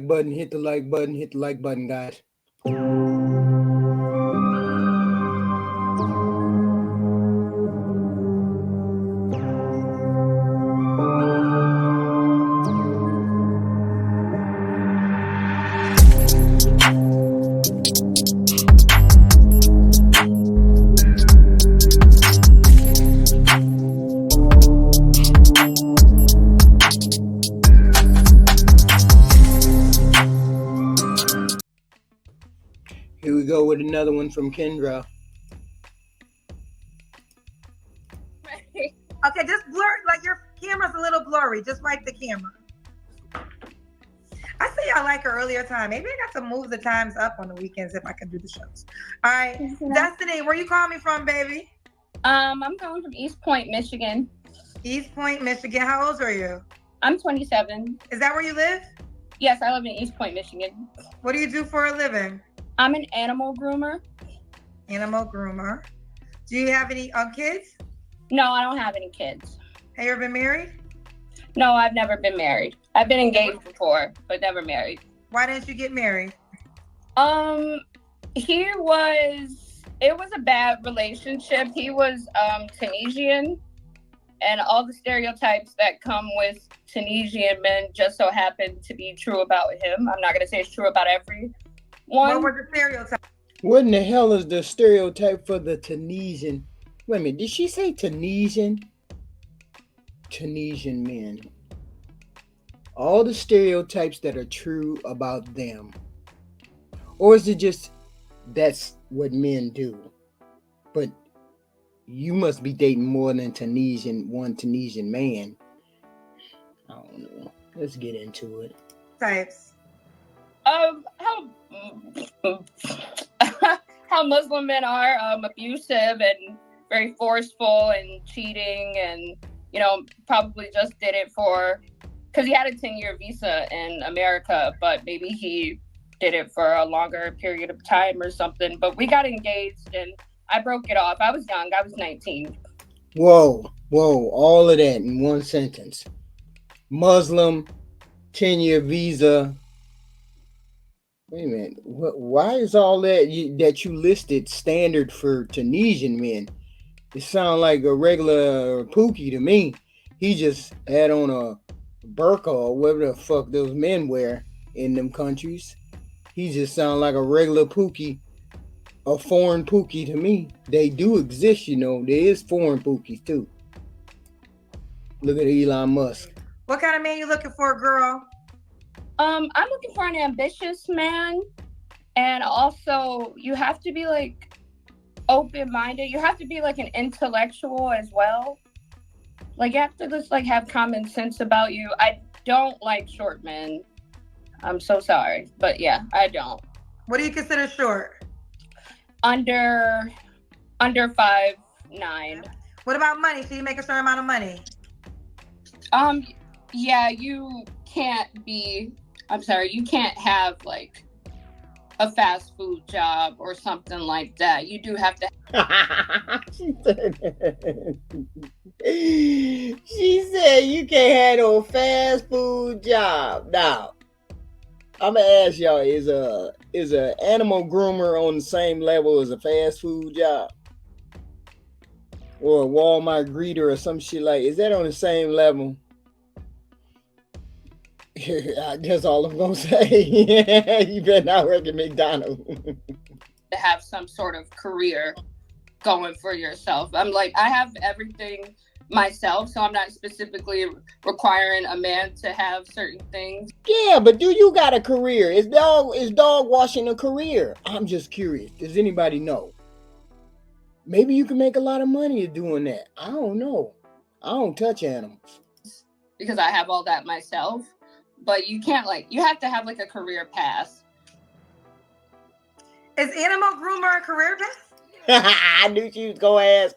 button, hit the like button, hit the like button, guys. Here we go with another one from Kendra. Okay, just blur, like your camera's a little blurry. Just wipe the camera. I see y'all like an earlier time. Maybe I got to move the times up on the weekends if I can do the shows. All right, Destiny, where you calling me from, baby? I'm calling from East Point, Michigan. East Point, Michigan. How old are you? I'm 27. Is that where you live? Yes, I live in East Point, Michigan. What do you do for a living? I'm an animal groomer. Animal groomer. Do you have any kids? No, I don't have any kids. Have you ever been married? No, I've never been married. I've been engaged before, but never married. Why didn't you get married? It was a bad relationship. He was Tunisian, and all the stereotypes that come with Tunisian men just so happened to be true about him. I'm not going to say it's true about everyone. What were the stereotypes? What in the hell is the stereotype for the Tunisian? Wait a minute, did she say Tunisian? Tunisian men. All the stereotypes that are true about them. Or is it just that's what men do? But you must be dating more than one Tunisian man. I don't know. Let's get into it. Types. How Muslim men are abusive and very forceful and cheating, and probably just did it because he had a 10-year visa in America, but maybe he did it for a longer period of time or something. But we got engaged and I broke it off. I was young. I was 19. Whoa, all of that in one sentence. Muslim, 10-year visa. Wait a minute. Why is all that that you listed standard for Tunisian men? It sounds like a regular Pookie to me. He just had on a burqa or whatever the fuck those men wear in them countries. He just sounds like a regular Pookie, a foreign Pookie to me. They do exist, There is foreign Pookies too. Look at Elon Musk. What kind of man you looking for, girl? I'm looking for an ambitious man, and also you have to be like open-minded. You have to be like an intellectual as well. Like you have to just like have common sense about you. I don't like short men. I'm so sorry, but yeah, I don't. What do you consider short? Under 5'9". What about money? So you make a certain amount of money? Yeah, you can't have like a fast food job or something like that. You do have to. She said you can't have no fast food job. Now, I'm gonna ask y'all: is a animal groomer on the same level as a fast food job, or a Walmart greeter, or some shit like? Is that on the same level? That's all I'm gonna say. You better not work at McDonald's. To have some sort of career going for yourself. I'm like, I have everything myself, so I'm not specifically requiring a man to have certain things. Yeah, but do you got a career? Is dog washing a career? I'm just curious. Does anybody know? Maybe you can make a lot of money doing that. I don't know. I don't touch animals. Because I have all that myself. But you can't you have to have like a career path. Is animal groomer a career path? I knew she was going to ask.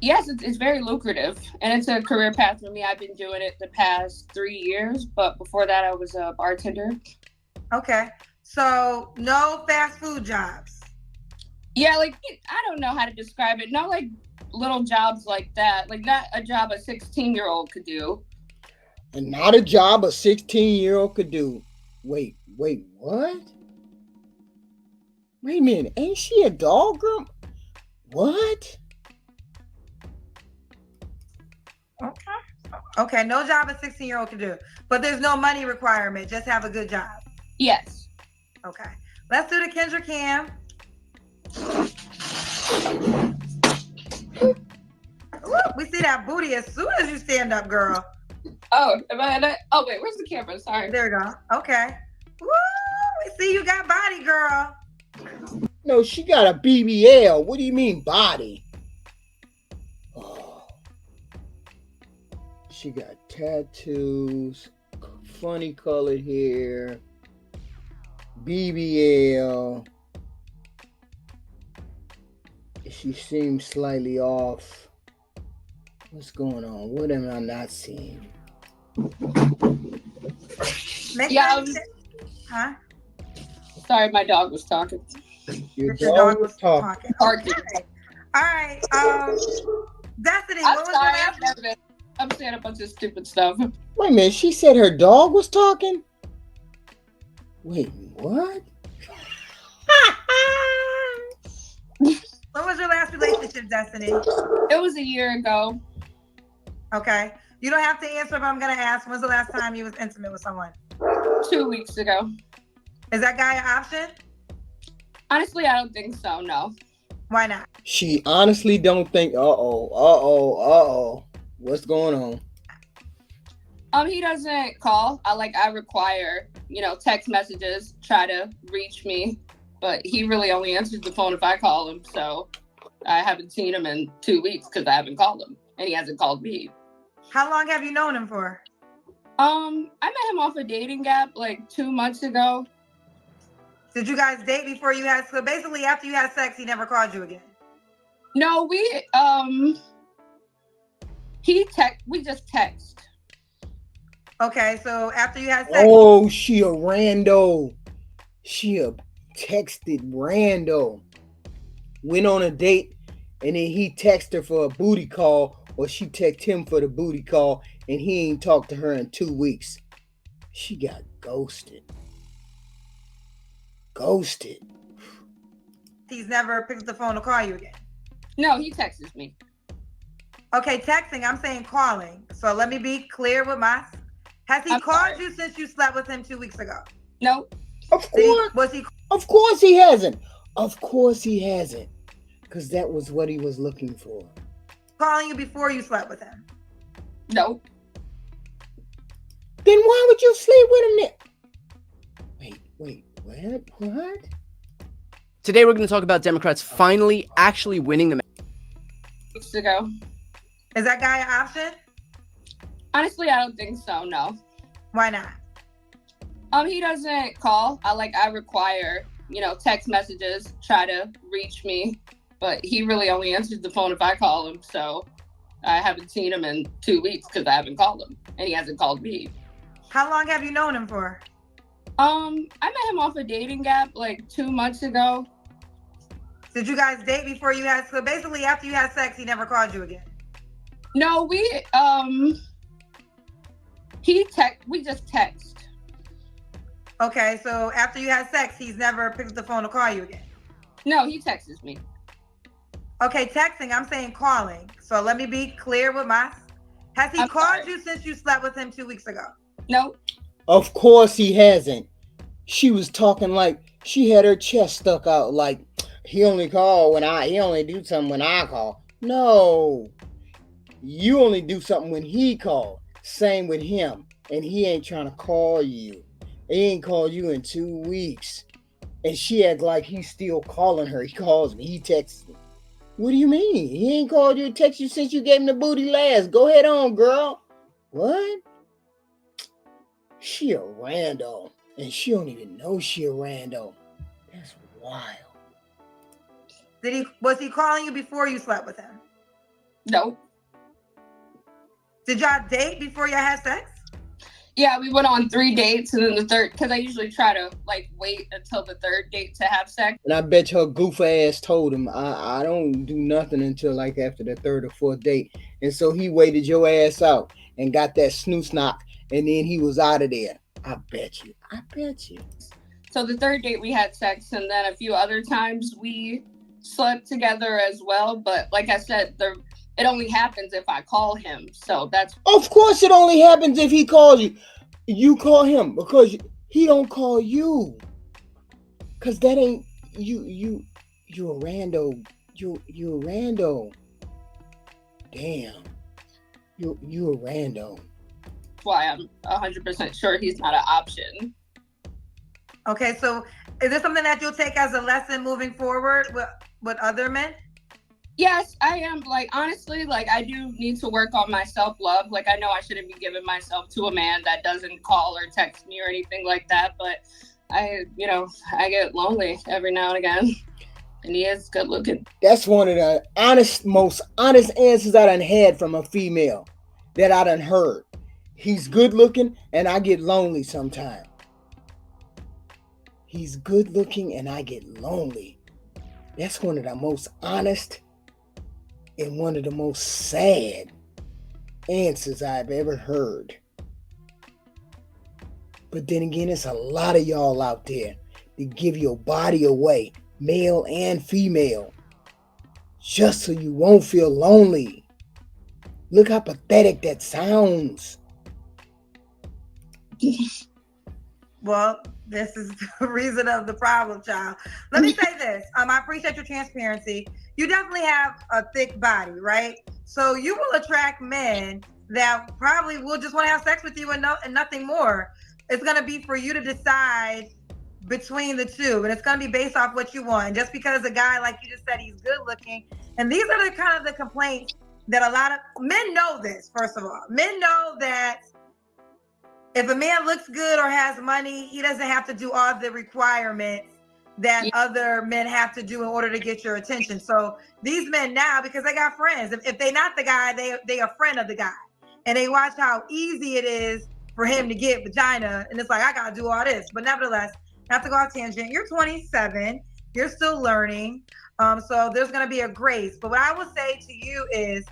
Yes, it's very lucrative. And it's a career path for me. I've been doing it the past 3 years. But before that, I was a bartender. Okay. So no fast food jobs. Yeah, I don't know how to describe it. No, little jobs like that. Like not a job a 16-year-old could do. And not a job a 16-year-old could do. Wait, what? Wait a minute, ain't she a dog girl? What? Okay, no job a 16-year-old can do. But there's no money requirement. Just have a good job. Yes. Okay. Let's do the Kendra Cam. Ooh, we see that booty as soon as you stand up, girl. Oh, am I in it? Oh, wait, where's the camera? Sorry. There we go. Okay. Woo! We see you got body, girl. No, she got a BBL. What do you mean body? Oh. She got tattoos, funny colored hair, BBL. She seems slightly off. What's going on? What am I not seeing? Huh? Sorry, my dog was talking. Your dog was talking. Okay. All right. Destiny, I'm sorry. I'm saying a bunch of stupid stuff. Wait a minute. She said her dog was talking? Wait, what? When was your last relationship, Destiny? It was a year ago. Okay. You don't have to answer, but I'm going to ask, when's the last time you was intimate with someone? 2 weeks ago. Is that guy an option? Honestly, I don't think so, no. Why not? She honestly don't think, uh-oh. What's going on? He doesn't call. I require, text messages, try to reach me, but he really only answers the phone if I call him, so I haven't seen him in 2 weeks because I haven't called him, and he hasn't called me. How long have you known him for? I met him off a dating app 2 months ago. Did you guys date before you had, so basically after you had sex, he never called you again? No, we just text. Okay, so after you had sex. Oh, she a rando. She a texted rando. Went on a date and then he texted her for a booty call, or she texted him for the booty call, and he ain't talked to her in 2 weeks. She got ghosted. He's never picked up the phone to call you again? No, he texts me. Okay, texting, I'm saying calling. So let me be clear with my... Has he called you since you slept with him 2 weeks ago? No. Of course he hasn't. Of course he hasn't. Because that was what he was looking for. Calling you before you slept with him? No. Then why would you sleep with him then? Wait, what? Today we're going to talk about Democrats finally actually winning the... Weeks ago. Is that guy an option? Honestly, I don't think so, no. Why not? He doesn't call. I require, text messages, try to reach me, but he really only answers the phone if I call him, so I haven't seen him in 2 weeks because I haven't called him, and he hasn't called me. How long have you known him for? I met him off a dating app 2 months ago. Did you guys date before you had, so basically after you had sex, he never called you again? No, we just text. Okay, so after you had sex, he's never picked up the phone to call you again? No, he texts me. Okay, texting, I'm saying calling. So let me be clear with my... Has he called you since you slept with him 2 weeks ago? No. Of course he hasn't. She was talking like she had her chest stuck out, like he only do something when I call. No. You only do something when he called. Same with him. And he ain't trying to call you. He ain't called you in 2 weeks. And she acts like he's still calling her. He calls me. He texts me. What do you mean? He ain't called you or text you since you gave him the booty last. Go ahead on, girl. What? She a rando. And she don't even know she a rando. That's wild. Was he calling you before you slept with him? No. Did y'all date before y'all had sex? Yeah, we went on 3 dates, and then the third, because I usually try to wait until the third date to have sex. And I bet her goof ass told him, I don't do nothing until after the third or fourth date. And so he waited your ass out and got that snooze knock and then he was out of there. I bet you. So the third date we had sex, and then a few other times we slept together as well. But like I said, it only happens if I call him. So that's... Of course it only happens if he calls you. You call him because he don't call you. Cause that ain't you a rando. You a rando. Damn. You a rando. That's why I'm 100% sure he's not an option. Okay, so is this something that you'll take as a lesson moving forward with other men? Yes, I am. Like, honestly, like, I do need to work on my self-love. Like, I know I shouldn't be giving myself to a man that doesn't call or text me or anything like that, but I get lonely every now and again. And he is good looking. That's one of the most honest answers I done had from a female that I done heard. He's good looking and I get lonely sometimes. He's good looking and I get lonely. That's one of the most honest and one of the most sad answers I've ever heard. But then again, it's a lot of y'all out there that give your body away, male and female, just so you won't feel lonely. Look how pathetic that sounds. Well, this is the reason of the problem, child. Let me say this. I appreciate your transparency. You definitely have a thick body, right? So you will attract men that probably will just want to have sex with you and nothing more. It's going to be for you to decide between the two, and it's going to be based off what you want. And just because a guy, like you just said, he's good looking, and these are the kind of the complaints that a lot of men know this. First of all, men know that if a man looks good or has money, he doesn't have to do all the requirements that other men have to do in order to get your attention. So these men now, because they got friends, if they're not the guy, they a friend of the guy, and they watch how easy it is for him to get vagina, and it's like, I gotta do all this. But nevertheless, not to go off tangent, you're 27, you're still learning, so there's gonna be a grace. But what I will say to you is,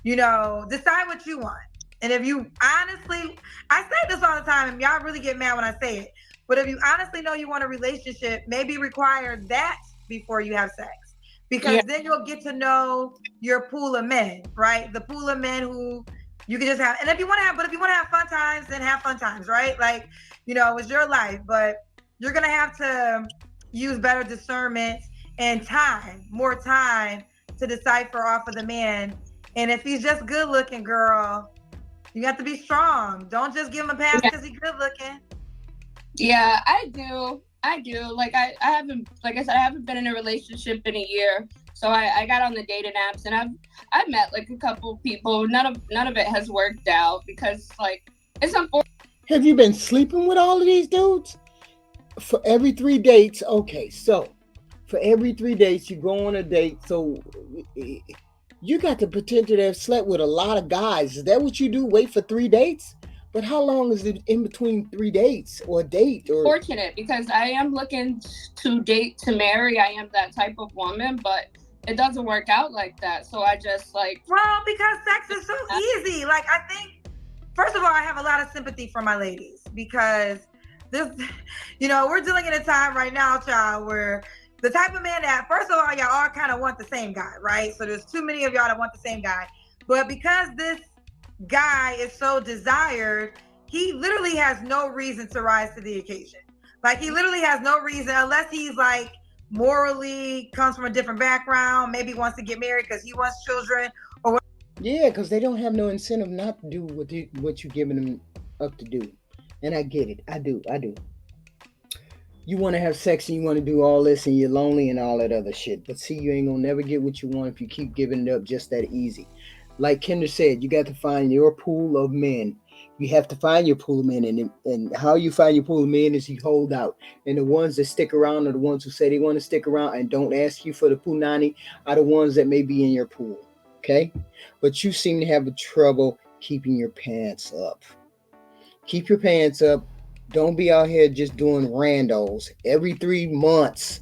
decide what you want. And if you honestly, I say this all the time, and y'all really get mad when I say it, but if you honestly know you want a relationship, maybe require that before you have sex, because then you'll get to know your pool of men, right? The pool of men who you can just have, and if you want to have fun times, then have fun times, right? Like, it's your life, but you're gonna have to use better discernment and more time to decipher off of the man. And if he's just good looking, girl, you have to be strong. Don't just give him a pass because he's good looking. Yeah, I do. Like I haven't, like I said, I haven't been in a relationship in a year. So I got on the dating apps, and I've met like a couple people. None of it has worked out because like it's unfortunate. Have you been sleeping with all of these dudes? For every 3 dates, okay, so for every 3 dates you go on a date, so you got the potential to have slept with a lot of guys. Is that what you do? Wait for 3 dates? But how long is it in between 3 dates or a date? Or fortunate, because I am looking to date to marry. I am that type of woman, but it doesn't work out like that. So I just like... Well, because sex is so easy. Like, I think, first of all, I have a lot of sympathy for my ladies, because this, we're dealing in a time right now, child, where the type of man that, first of all, y'all all kind of want the same guy, right? So there's too many of y'all that want the same guy. But because this guy is so desired, he literally has no reason to rise to the occasion. Like, he literally has no reason, unless he's like morally comes from a different background, maybe wants to get married because he wants children or what. Yeah, because they don't have no incentive not to do what you're giving them up to do. And I get it. I do. You want to have sex and you want to do all this and you're lonely and all that other shit. But see, you ain't going to never get what you want if you keep giving it up just that easy. Like Kendra said, you got to find your pool of men. You have to find your pool of men. And how you find your pool of men is you hold out. And the ones that stick around are the ones who say they want to stick around and don't ask you for the punani are the ones that may be in your pool. Okay? But you seem to have trouble keeping your pants up. Keep your pants up. Don't be out here just doing randos every 3 months.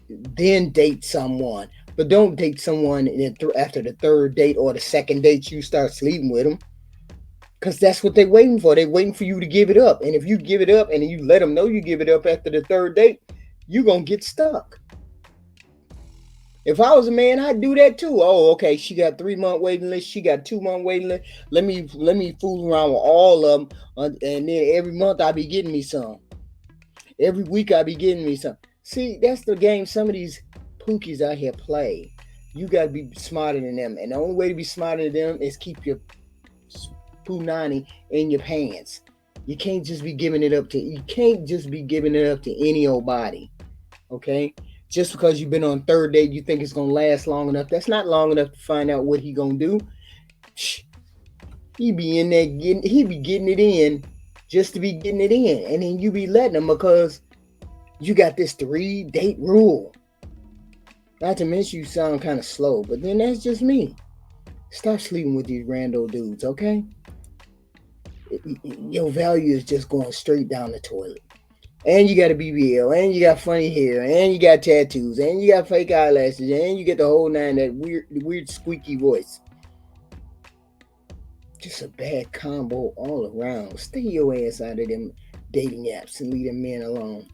Then date someone. But don't date someone after the 3rd date or the 2nd date you start sleeping with them. Because that's what they're waiting for. They're waiting for you to give it up. And if you give it up and you let them know you give it up after the third date, you're going to get stuck. If I was a man, I'd do that too. Oh, okay, she got 3 month waiting list. She got 2 month waiting list. Let me fool around with all of them, and then every month I'll be getting me some. Every week I'll be getting me some. See, that's the game some of these pookies out here play. You gotta be smarter than them, and the only way to be smarter than them is keep your punani in your pants. You can't just be giving it up to. You can't just be giving it up to any old body. Okay. Just because you've been on third date, you think it's gonna last long enough. That's not long enough to find out what he gonna do. He be in there he be getting it in just to be getting it in. And then you be letting him because you got this 3-date rule. Not to mention you sound kind of slow, but then that's just me. Stop sleeping with these rando dudes, okay? Your value is just going straight down the toilet. And you got a BBL, and you got funny hair, and you got tattoos, and you got fake eyelashes, and you get the whole nine, that weird squeaky voice. Just a bad combo all around. Stay your ass out of them dating apps and leave them men alone.